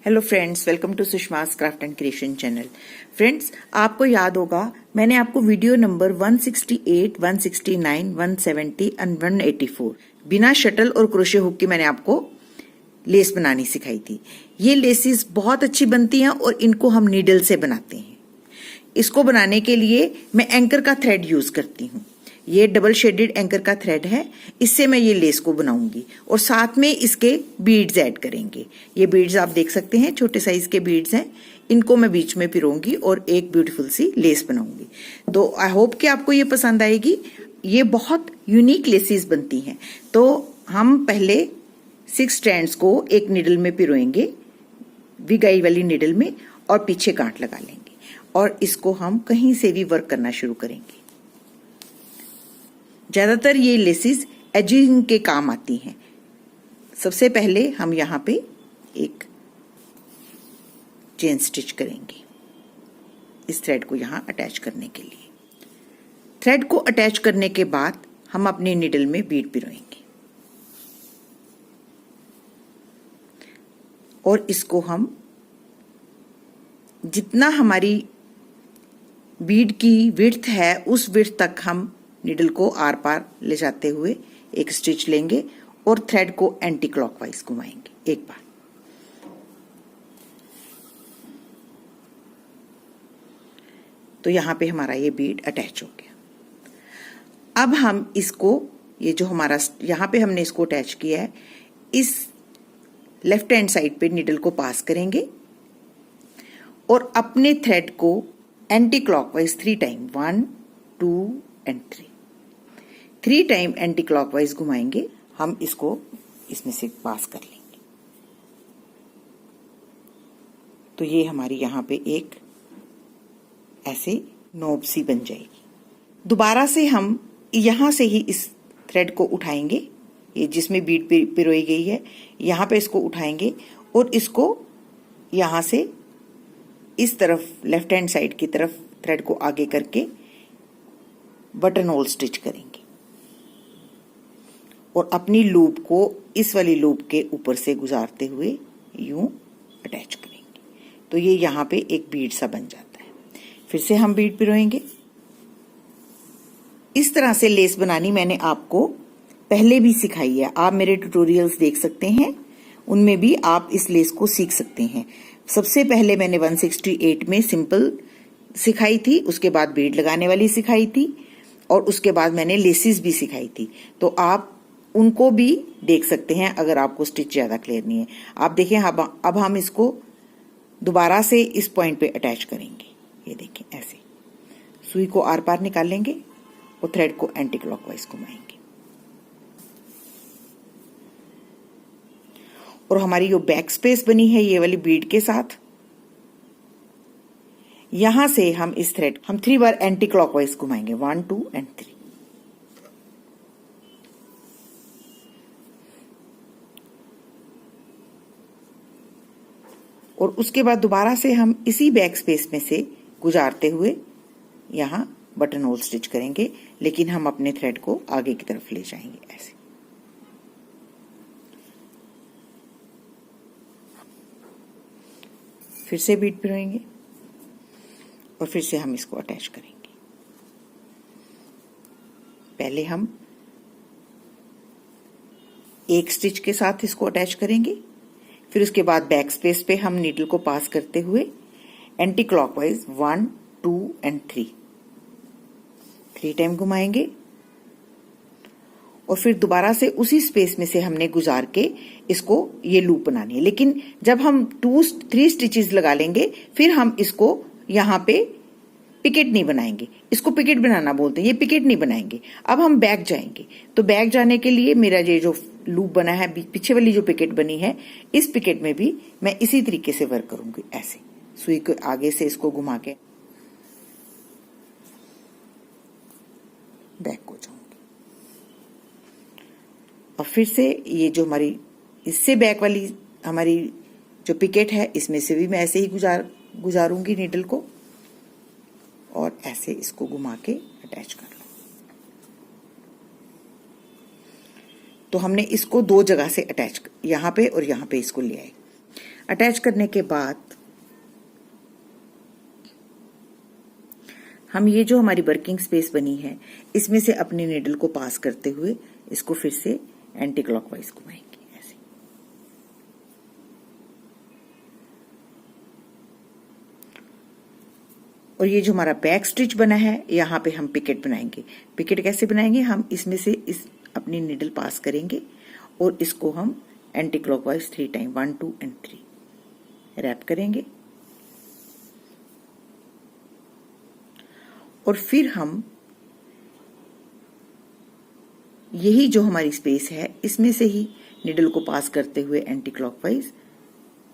Hello friends, welcome to Sushma's craft and creation channel. Friends, आपको याद होगा मैंने आपको वीडियो नंबर 168, 169, 170 एंड 184 बिना शटल और क्रोशे हुक की मैंने आपको लेस बनानी सिखाई थी। ये लेसेस बहुत अच्छी बनती हैं और इनको हम नीडल से बनाते हैं। इसको बनाने के लिए मैं एंकर का थ्रेड यूज करती हूँ। ये डबल शेडेड एंकर का थ्रेड है, इससे मैं ये लेस को बनाऊंगी और साथ में इसके बीड्स ऐड करेंगे। ये बीड्स आप देख सकते हैं, छोटे साइज के बीड्स हैं। इनको मैं बीच में पिरोंगी और एक ब्यूटीफुल सी लेस बनाऊंगी। तो आई होप कि आपको ये पसंद आएगी। ये बहुत यूनिक लेसेस बनती हैं। तो हम पहले 6 स्ट्रैंड्स को एक निडल में पिरोएंगे, विगाई वाली निडल में, और पीछे गांठ लगा लेंगे और इसको हम कहीं से भी वर्क करना शुरू करेंगे। ज्यादातर ये लेसेस एजिंग के काम आती हैं। सबसे पहले हम यहाँ पे एक चेन स्टिच करेंगे इस थ्रेड को यहाँ अटैच करने के लिए। थ्रेड को अटैच करने के बाद हम अपने निडल में बीड पिरोएंगे और इसको हम जितना हमारी बीड की विड्थ है उस विड्थ तक हम निडल को आर पार ले जाते हुए एक स्टिच लेंगे और थ्रेड को एंटी क्लॉकवाइज घुमाएंगे एक बार। तो यहां पे हमारा ये बीड अटैच हो गया। अब हम इसको, ये जो हमारा यहां पे हमने इसको अटैच किया है, इस लेफ्ट हैंड साइड पे निडल को पास करेंगे और अपने थ्रेड को anti clockwise 3 time, 1, 2 and 3 time anti clockwise घुमाएंगे। हम इसको इसमें से पास कर लेंगे। तो ये हमारी यहाँ पे एक ऐसे नोब सी बन जाएगी। दोबारा से हम यहां से ही इस थ्रेड को उठाएंगे, ये जिसमें बीड पिरोई गई है, यहां पे इसको उठाएंगे और इसको यहां से इस तरफ लेफ्ट हैंड साइड की तरफ थ्रेड को आगे करके बटन होल स्टिच करेंगे और अपनी लूप को इस वाली लूप के ऊपर से गुजारते हुए यूं अटैच करेंगे। तो ये यहाँ पे एक बीड सा बन जाता है। फिर से हम बीड पिरोएंगे। इस तरह से लेस बनानी मैंने आपको पहले भी सिखाई है। आप मेरे ट्यूटोरियल्स देख सकते हैं, उनमें भी आप इस लेस को सीख सकते हैं। सबसे पहले मैंने 168 में सिंपल सिखाई थी, उसके बाद बीड लगाने वाली सिखाई थी और उसके बाद मैंने लेसिस भी सिखाई थी। तो आप उनको भी देख सकते हैं अगर आपको स्टिच ज्यादा क्लियर नहीं है। आप देखें, अब हम इसको दोबारा से इस पॉइंट पे अटैच करेंगे। ये देखें, ऐसे सुई को आर पार निकाल लेंगे और थ्रेड को एंटी क्लॉकवाइज घुमाएंगे और हमारी जो बैक स्पेस बनी है ये वाली बीड के साथ, यहां से हम इस थ्रेड हम 3 बार एंटी क्लॉकवाइज घुमाएंगे, 1, 2 एंड 3। और उसके बाद दोबारा से हम इसी बैक स्पेस में से गुजारते हुए यहां बटन होल स्टिच करेंगे, लेकिन हम अपने थ्रेड को आगे की तरफ ले जाएंगे ऐसे। फिर से बीड पिरोएंगे और फिर से हम इसको अटैच करेंगे। पहले हम एक स्टिच के साथ इसको अटैच करेंगे, फिर उसके बाद बैक स्पेस पे हम नीडल को पास करते हुए एंटी क्लॉकवाइज 1, 2 एंड 3 टाइम घुमाएंगे और फिर दोबारा से उसी स्पेस में से हमने गुजार के इसको ये लूप बनानी है। लेकिन जब हम 3 स्टिचेस लगा लेंगे फिर हम इसको यहाँ पे पिकेट नहीं बनाएंगे। इसको पिकेट बनाना बोलते हैं, ये पिकेट नहीं बनाएंगे। अब हम बैक जाएंगे। तो बैक जाने के लिए मेरा ये जो लूप बना है, पीछे वाली जो पिकेट बनी है, इस पिकेट में भी मैं इसी तरीके से वर्क करूंगी। ऐसे सुई को आगे से इसको घुमा के बैक को जाऊंगी और फिर से ये जो हमारी इससे बैक वाली हमारी जो पिकेट है, इसमें से भी मैं ऐसे ही गुजारूंगी नीडल को और ऐसे इसको घुमा के अटैच कर लो। तो हमने इसको 2 जगह से अटैच, यहां पे और यहां पे इसको ले आए। अटैच करने के बाद हम ये जो हमारी वर्किंग स्पेस बनी है इसमें से अपनी नीडल को पास करते हुए इसको फिर से एंटी क्लॉकवाइज घुमाएंगे ऐसे। और ये जो हमारा बैक स्टिच बना है यहाँ पे हम पिकेट बनाएंगे। पिकेट कैसे बनाएंगे, हम इसमें से इस अपनी नीडल पास करेंगे और इसको हम anti clockwise 3 time 1 2 and 3 wrap करेंगे। और फिर हम यही जो हमारी स्पेस है इसमें से ही निडल को पास करते हुए एंटी क्लॉकवाइज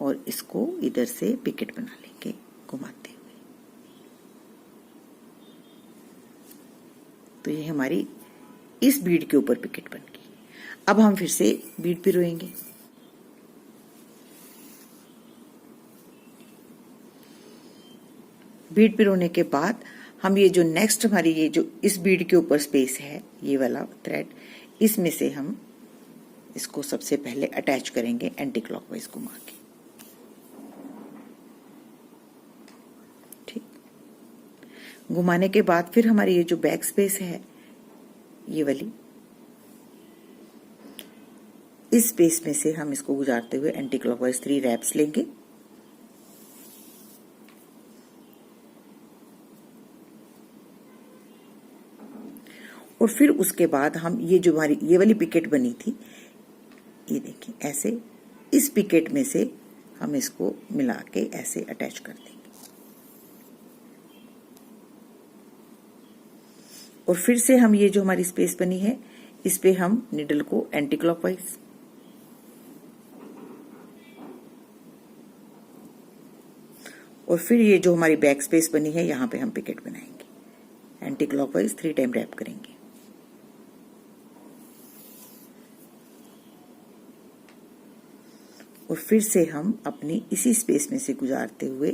और इसको इधर से पिकेट बना लेंगे घुमाते हुए। तो ये हमारी इस बीड के ऊपर पिकेट बन गई। अब हम फिर से बीड पिरोएंगे। बीड पिरोने के बाद हम ये जो नेक्स्ट हमारी ये जो इस बीड के ऊपर स्पेस है ये वाला थ्रेड, इसमें से हम इसको सबसे पहले अटैच करेंगे एंटी क्लॉकवाइज घुमा के। ठीक, घुमाने के बाद फिर हमारी ये जो बैक स्पेस है ये वाली, इस स्पेस में से हम इसको गुजारते हुए एंटी क्लॉकवाइज 3 रैप्स लेंगे। और फिर उसके बाद हम ये जो हमारी ये वाली पिकेट बनी थी, ये देखिए ऐसे इस पिकेट में से हम इसको मिला के ऐसे अटैच कर देंगे। और फिर से हम ये जो हमारी स्पेस बनी है इस पे हम निडल को एंटी क्लॉकवाइज, और फिर ये जो हमारी बैक स्पेस बनी है यहां पे हम पिकेट बनाएंगे, एंटी क्लॉकवाइज 3 टाइम रैप करेंगे। और फिर से हम अपनी इसी स्पेस में से गुजारते हुए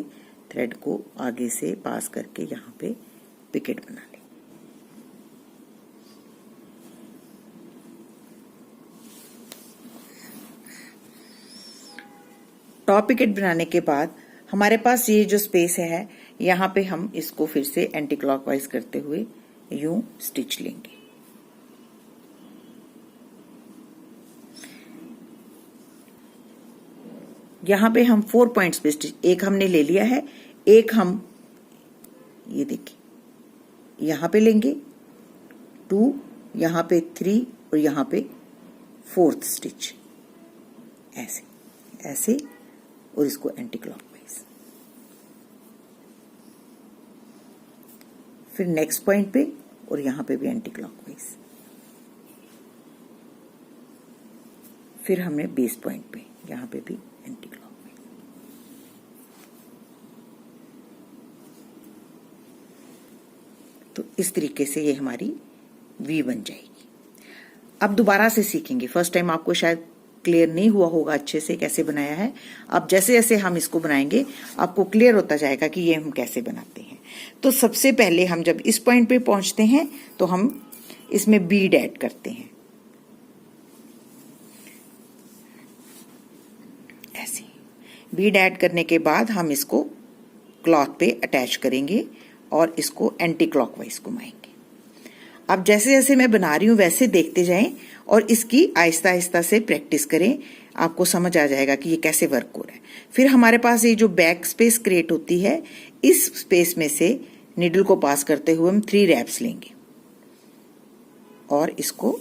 थ्रेड को आगे से पास करके यहाँ पे पिकेट बना लें। टॉप पिकेट बनाने के बाद हमारे पास ये जो स्पेस है यहाँ पे हम इसको फिर से एंटी क्लॉकवाइज करते हुए यूं स्टिच लेंगे। यहाँ पे हम 4 पॉइंट्स पे स्टिच, एक हमने ले लिया है, एक हम ये देखिए यहाँ पे लेंगे 2, यहाँ पे 3 और यहाँ पे 4th स्टिच ऐसे ऐसे, और इसको एंटी क्लॉकवाइज। फिर नेक्स्ट पॉइंट पे और यहाँ पे भी एंटी क्लॉकवाइज। फिर हमने बेस पॉइंट पे यहाँ पे भी एंटी क्लॉकवाइज। तो इस तरीके से ये हमारी वी बन जाएगी। अब दोबारा से सीखेंगे। फर्स्ट टाइम आपको शायद क्लियर नहीं हुआ होगा अच्छे से कैसे बनाया है। अब जैसे जैसे हम इसको बनाएंगे आपको क्लियर होता जाएगा कि ये हम कैसे बनाते हैं। तो सबसे पहले हम जब इस पॉइंट पे पहुंचते हैं तो हम इसमें बीड ऐड करते हैं ऐसे। बीड ऐड करने के बाद हम इसको क्लॉथ पे अटैच करेंगे और इसको एंटी क्लॉकवाइज घुमाएंगे। अब जैसे जैसे मैं बना रही हूं वैसे देखते जाएं और इसकी आहिस्ता आहिस्ता से प्रैक्टिस करें, आपको समझ आ जाएगा कि ये कैसे वर्क हो रहा है। फिर हमारे पास ये जो बैक स्पेस क्रिएट होती है, इस स्पेस में से निडल को पास करते हुए हम 3 रैप्स लेंगे और इसको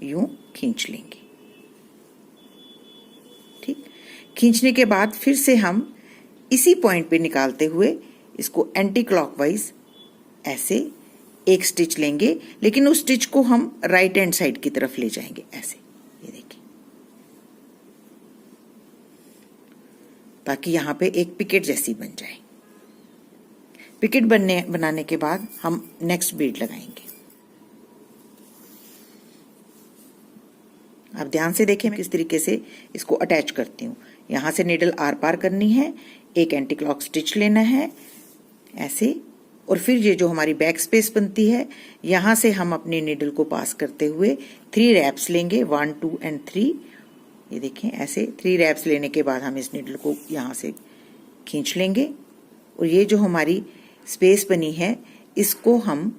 यूं खींच लेंगे। ठीक, खींचने के बाद फिर से हम इसी पॉइंट पे निकालते हुए इसको एंटी क्लॉकवाइज ऐसे एक स्टिच लेंगे, लेकिन उस स्टिच को हम राइट हैंड साइड की तरफ ले जाएंगे ऐसे, ये देखिए, ताकि यहां पे एक पिकेट जैसी बन जाए। पिकेट बनाने के बाद हम नेक्स्ट बीड लगाएंगे। आप ध्यान से देखें मैं किस तरीके से इसको अटैच करती हूँ। यहां से निडल आर पार करनी है, एक एंटी क्लॉक स्टिच लेना है ऐसे, और फिर ये जो हमारी बैक स्पेस बनती है यहां से हम अपनी निडल को पास करते हुए 3 रैप्स लेंगे 1 2 एंड 3, ये देखें ऐसे 3 रैप्स लेने के बाद हम इस नीडल को यहाँ से खींच लेंगे और ये जो हमारी स्पेस बनी है इसको हम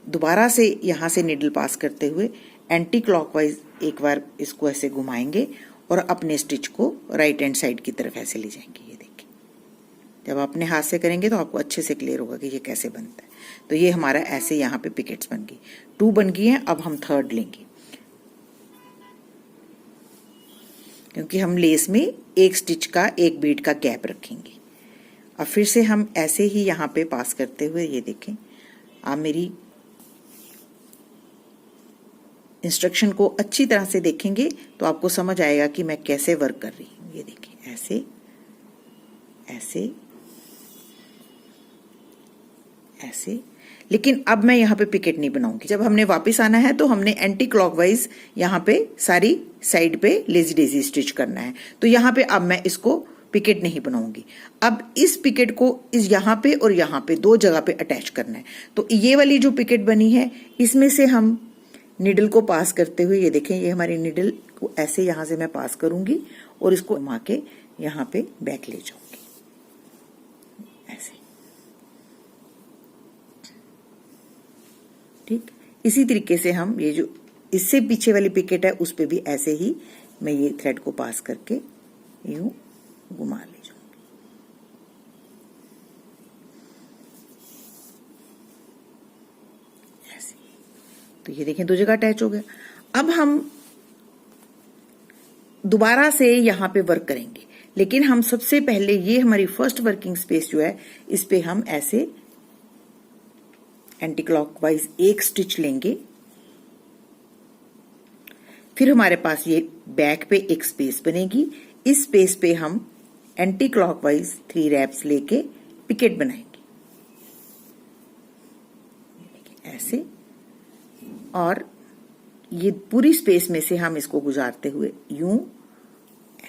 दोबारा से यहाँ से नीडल पास करते हुए एंटी क्लॉकवाइज एक बार इसको ऐसे घुमाएंगे और अपने स्टिच को राइट हैंड साइड की तरफ ऐसे ले जाएंगे। ये देखिए, जब आप अपने हाथ से करेंगे तो आपको अच्छे से क्लियर होगा कि ये कैसे बनता है। तो ये हमारा ऐसे यहाँ पे पिकेट्स बन गई, 2 बन गई हैं। अब हम 3rd लेंगे, क्योंकि हम लेस में एक स्टिच का एक बीट का गैप रखेंगे। अब फिर से हम ऐसे ही यहाँ पे पास करते हुए, ये देखें, आप मेरी इंस्ट्रक्शन को अच्छी तरह से देखेंगे तो आपको समझ आएगा कि मैं कैसे वर्क कर रही हूँ। ये देखें ऐसे ऐसे ऐसे। लेकिन अब मैं यहाँ पे पिकेट नहीं बनाऊंगी। जब हमने वापस आना है तो हमने एंटी क्लॉकवाइज यहाँ पे सारी साइड पे लेजी डेजी स्टिच करना है। तो यहाँ पे अब मैं इसको पिकेट नहीं बनाऊंगी। अब इस पिकेट को इस यहाँ पे और यहाँ पे 2 जगह पे अटैच करना है। तो ये वाली जो पिकेट बनी है इसमें से हम निडल को पास करते हुए, ये देखें, ये हमारी निडल को ऐसे यहाँ से मैं पास करूंगी और इसको घुमा के यहाँ पे बैक ले जाऊंगी ऐसे। ठीक, इसी तरीके से हम ये जो इससे पीछे वाली पिकेट है उस पे भी ऐसे ही मैं ये थ्रेड को पास करके यूं घुमा ले जाऊंगी ऐसे। तो ये देखें 2 जगह अटैच हो गया। अब हम दोबारा से यहां पे वर्क करेंगे, लेकिन हम सबसे पहले ये हमारी फर्स्ट वर्किंग स्पेस जो है इस पे हम ऐसे एंटी क्लॉकवाइज एक स्टिच लेंगे। फिर हमारे पास ये बैक पे एक स्पेस बनेगी। इस स्पेस पे हम एंटी क्लॉकवाइज 3 रैप्स लेके पिकेट बनाएंगे ऐसे। और ये पूरी स्पेस में से हम इसको गुजारते हुए यूं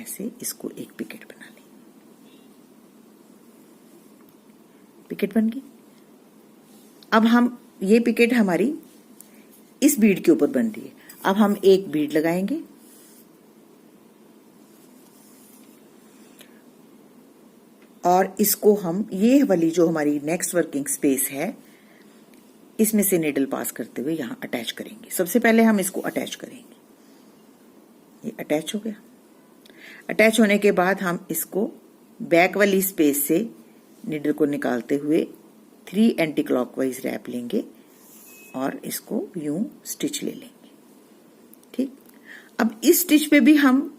ऐसे इसको एक पिकेट बना लेंगे। पिकेट बन गई। अब हम ये पिकेट हमारी इस बीड के ऊपर बन रही है। अब हम एक बीड लगाएंगे और इसको हम ये वाली जो हमारी नेक्स्ट वर्किंग स्पेस है इसमें से नीडल पास करते हुए यहां अटैच करेंगे। सबसे पहले हम इसको अटैच करेंगे। ये अटैच हो गया। अटैच होने के बाद हम इसको बैक वाली स्पेस से नीडल को निकालते हुए 3 एंटी क्लॉकवाइज रैप लेंगे और इसको यूं स्टिच ले लेंगे। ठीक, अब इस स्टिच पे भी हम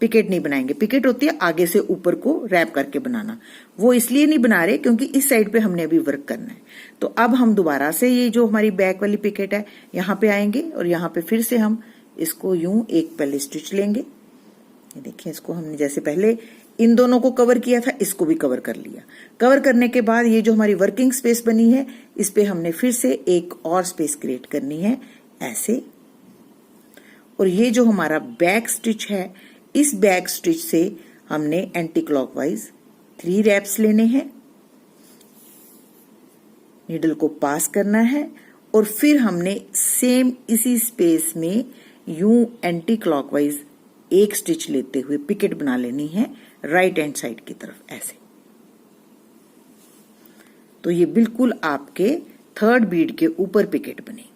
पिकेट नहीं बनाएंगे। पिकेट होती है आगे से ऊपर को रैप करके बनाना, वो इसलिए नहीं बना रहे क्योंकि इस साइड पे हमने अभी वर्क करना है। तो अब हम दोबारा से ये जो हमारी बैक वाली पिकेट है यहाँ पे आएंगे और यहाँ पे फिर से हम इसको यूं एक पहले स्टिच लेंगे। ये देखिए, इसको हमने जैसे पहले इन दोनों को कवर किया था इसको भी कवर कर लिया। कवर करने के बाद ये जो हमारी वर्किंग स्पेस बनी है इस पे हमने फिर से एक और स्पेस क्रिएट करनी है ऐसे। और ये जो हमारा बैक स्टिच है इस बैक स्टिच से हमने एंटी क्लॉकवाइज 3 रैप्स लेने हैं, नीडल को पास करना है और फिर हमने सेम इसी स्पेस में यूं एंटी क्लॉकवाइज एक स्टिच लेते हुए पिकेट बना लेनी है राइट हैंड साइड की तरफ ऐसे। तो ये बिल्कुल आपके 3rd बीड के ऊपर पिकेट बनेगी।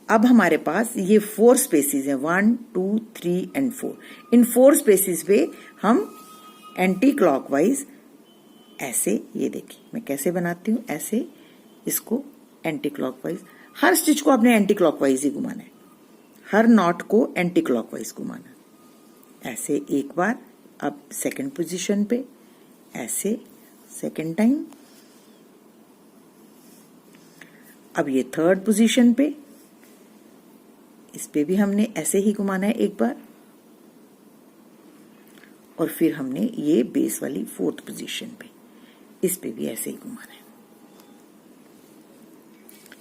अब हमारे पास ये 4 स्पेसिस हैं, 1 2 3 एंड 4। इन 4 स्पेसिस पे हम एंटी क्लॉकवाइज ऐसे, ये देखिए मैं कैसे बनाती हूँ ऐसे, इसको एंटी क्लॉकवाइज, हर स्टिच को आपने एंटी क्लॉकवाइज ही घुमाना है, हर नॉट को एंटी क्लॉकवाइज घुमाना ऐसे एक बार। अब सेकंड पोजीशन पे ऐसे सेकंड टाइम। अब ये 3rd पोजीशन पे, इस पे भी हमने ऐसे ही घुमाना है एक बार और फिर हमने ये बेस वाली 4th पोजीशन पे इस पे भी ऐसे ही घुमाना है।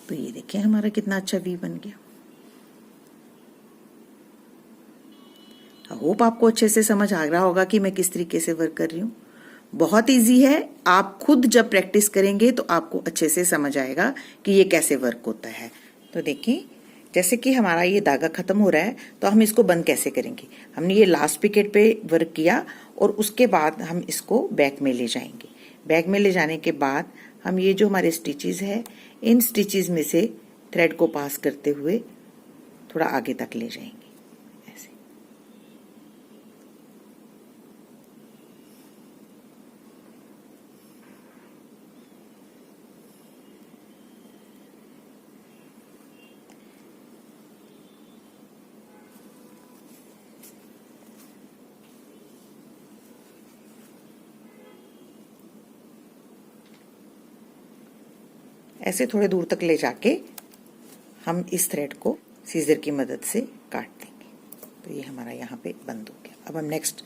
तो ये देखें हमारा कितना अच्छा वी बन गया। होप आपको अच्छे से समझ आ रहा होगा कि मैं किस तरीके से वर्क कर रही हूँ। बहुत इजी है, आप खुद जब प्रैक्टिस करेंगे तो आपको अच्छे से समझ आएगा कि ये कैसे वर्क होता है। तो देखिए, जैसे कि हमारा ये धागा खत्म हो रहा है तो हम इसको बंद कैसे करेंगे। हमने ये लास्ट पिकेट पे वर्क किया और उसके बाद हम इसको बैक में ले जाएंगे। बैक में ले जाने के बाद हम ये जो हमारे स्टिचेस है, इन स्टिचेस में से थ्रेड को पास करते हुए थोड़ा आगे तक ले जाएंगे ऐसे। ऐसे थोड़े दूर तक ले जाके हम इस थ्रेड को सीजर की मदद से काट देंगे। तो ये हमारा यहाँ पे बंद हो गया। अब हम नेक्स्ट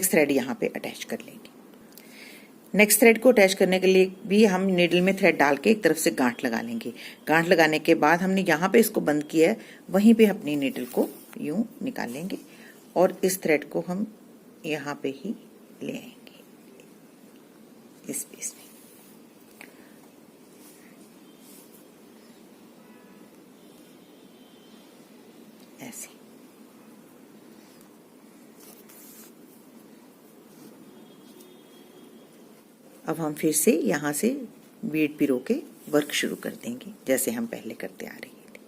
थ्रेड यहाँ पे अटैच कर लेंगे। नेक्स्ट थ्रेड को अटैच करने के लिए भी हम नीडल में थ्रेड डाल के एक तरफ से गांठ लगा लेंगे। गांठ लगाने के बाद हमने यहाँ पे इसको बंद किया है, वहीं पे अपनी नीडल को यूं निकालेंगे और इस थ्रेड को हम यहाँ पे ही ले आएंगे इस पीस में। ऐसे अब हम फिर से यहाँ से बीड पिरो के वर्क शुरू कर देंगे जैसे हम पहले करते आ रहे थे।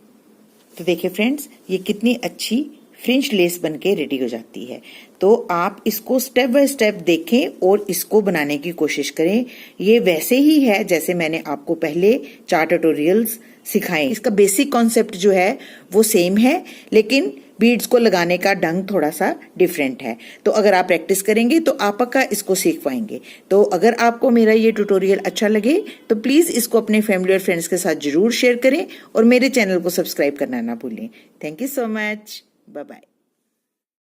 तो देखिए फ्रेंड्स, ये कितनी अच्छी फ्रिंच लेस बनके रेडी हो जाती है। तो आप इसको स्टेप बाय स्टेप देखें और इसको बनाने की कोशिश करें। ये वैसे ही है जैसे मैंने आपको पहले 4 ट्यूटोरियल्स सिखाए। इसका बेसिक कॉन्सेप्ट जो है वो सेम है, लेकिन बीड्स को लगाने का ढंग थोड़ा सा डिफरेंट है। तो अगर आप प्रैक्टिस करेंगे तो आप पक्का इसको सीख पाएंगे। तो अगर आपको मेरा ये ट्यूटोरियल अच्छा लगे तो प्लीज इसको अपने फैमिली और फ्रेंड्स के साथ जरूर शेयर करें और मेरे चैनल को सब्सक्राइब करना ना भूलें। Thank you so much. Bye bye.